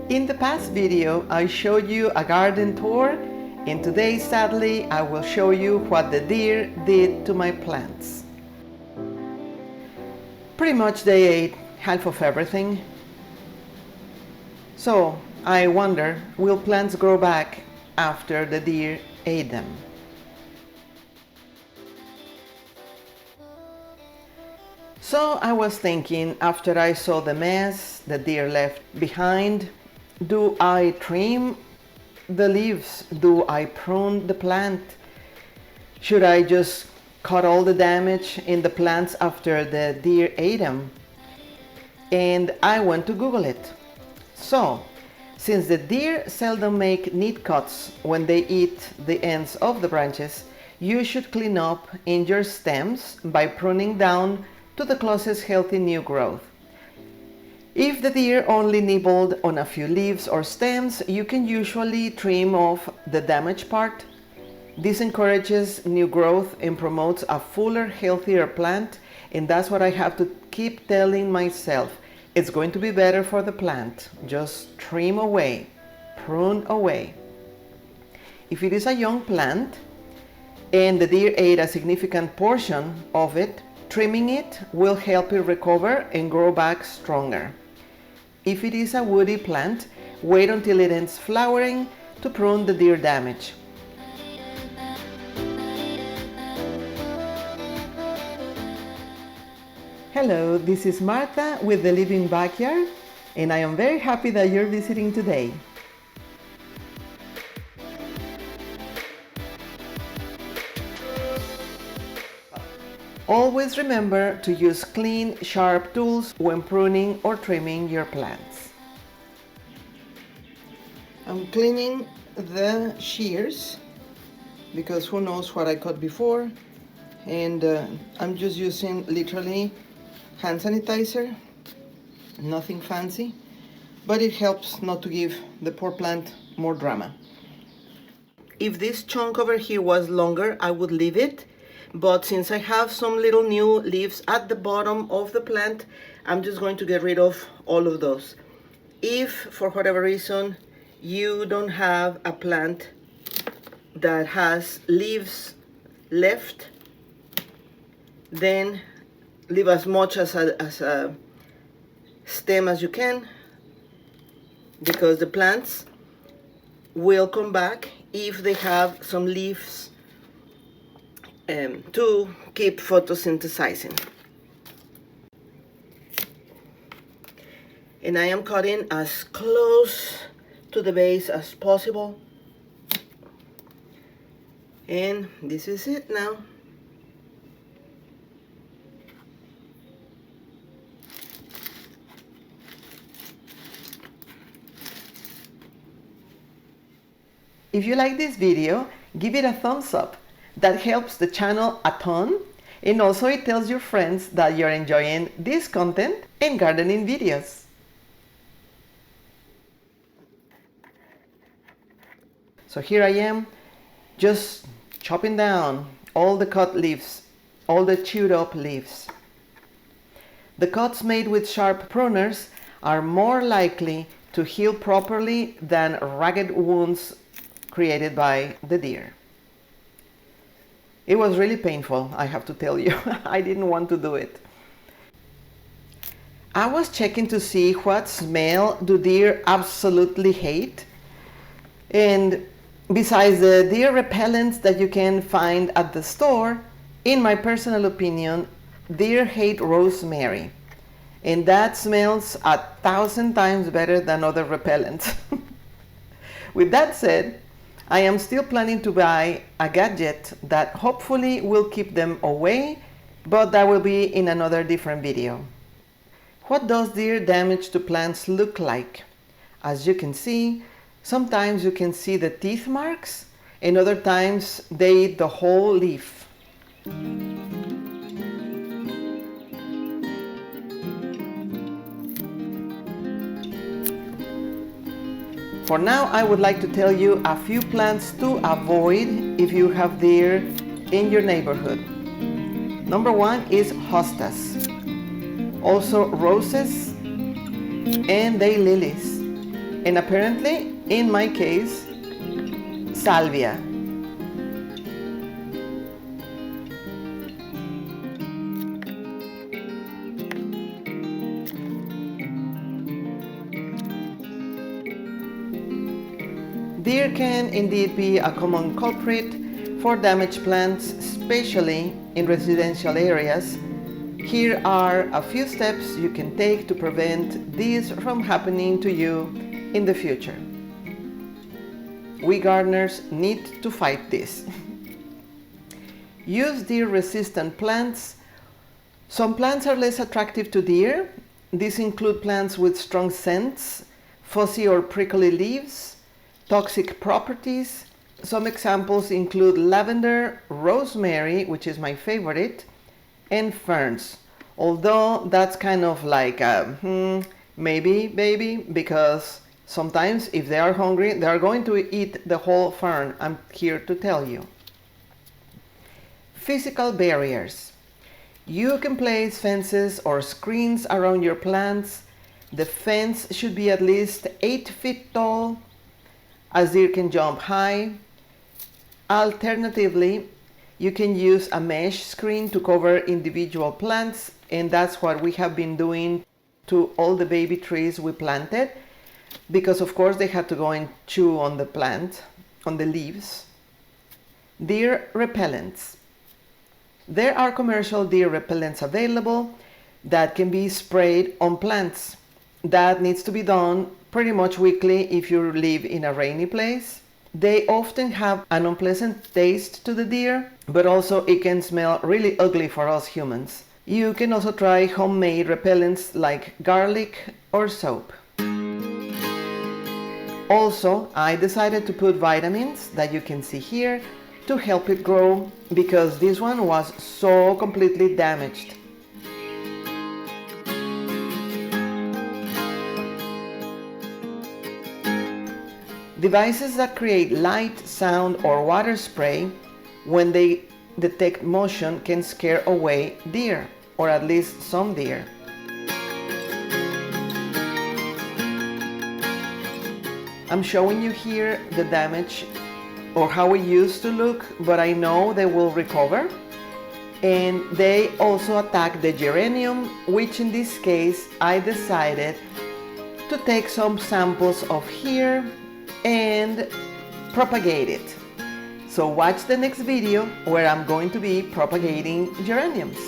In the past video, I showed you a garden tour, and today, sadly, I will show you what the deer did to my plants. Pretty much they ate half of everything. So I wonder, will plants grow back after the deer ate them? So I was thinking, after I saw the mess the deer left behind, do I trim the leaves? Do I prune the plant? Should I just cut all the damage in the plants after the deer ate them? And I went to Google it. So, since the deer seldom make neat cuts when they eat the ends of the branches, you should clean up in your stems by pruning down to the closest healthy new growth. If the deer only nibbled on a few leaves or stems, you can usually trim off the damaged part. This encourages new growth and promotes a fuller, healthier plant, and that's what I have to keep telling myself. It's going to be better for the plant. Just trim away, prune away. If it is a young plant and the deer ate a significant portion of it, trimming it will help it recover and grow back stronger. If it is a woody plant, wait until it ends flowering to prune the deer damage. Hello, this is Martha with The Living Backyard, and I am very happy that you're visiting today. Always remember to use clean, sharp tools when pruning or trimming your plants. I'm cleaning the shears because who knows what I cut before, and I'm just using literally hand sanitizer, nothing fancy, but it helps not to give the poor plant more drama. If this chunk over here was longer, I would leave it, but since I have some little new leaves at the bottom of the plant, I'm just going to get rid of all of those. If for whatever reason you don't have a plant that has leaves left, then leave as much as a stem as you can, because the plants will come back if they have some leaves to keep photosynthesizing. And I am cutting as close to the base as possible, and this is it now. If you like this video, give it a thumbs up. That helps the channel a ton, and also it tells your friends that you're enjoying this content and gardening videos. So here I am, just chopping down all the cut leaves, all the chewed up leaves. The cuts made with sharp pruners are more likely to heal properly than ragged wounds created by the deer. It was really painful, I have to tell you. I didn't want to do it. I was checking to see what smell do deer absolutely hate. And besides the deer repellents that you can find at the store, in my personal opinion, deer hate rosemary. And that smells 1,000 times better than other repellents. With that said, I am still planning to buy a gadget that hopefully will keep them away, but that will be in another different video. What does deer damage to plants look like? As you can see, sometimes you can see the teeth marks, and other times they eat the whole leaf. For now, I would like to tell you a few plants to avoid if you have deer in your neighborhood. Number one is hostas, also roses and daylilies. and apparently, in my case, salvia. Deer can indeed be a common culprit for damaged plants, especially in residential areas. Here are a few steps you can take to prevent this from happening to you in the future. We gardeners need to fight this. Use deer-resistant plants. Some plants are less attractive to deer. These include plants with strong scents, fuzzy or prickly leaves, toxic properties. Some examples include lavender, rosemary, which is my favorite, and ferns. Although that's kind of like a maybe, baby, because sometimes if they are hungry, they are going to eat the whole fern. I'm here to tell you. Physical barriers. You can place fences or screens around your plants. The fence should be at least 8 feet tall, as deer can jump high. Alternatively, you can use a mesh screen to cover individual plants, and that's what we have been doing to all the baby trees we planted, because of course they had to go and chew on the plant, on the leaves. Deer repellents. There are commercial deer repellents available that can be sprayed on plants. That needs to be done pretty much weekly if you live in a rainy place. They often have an unpleasant taste to the deer, but also it can smell really ugly for us humans. You can also try homemade repellents like garlic or soap. Also, I decided to put vitamins that you can see here to help it grow, because this one was so completely damaged. Devices that create light, sound, or water spray when they detect motion can scare away deer, or at least some deer. I'm showing you here the damage or how it used to look, but I know they will recover. And they also attack the geranium, which in this case I decided to take some samples of here and propagate it. So watch the next video where I'm going to be propagating geraniums.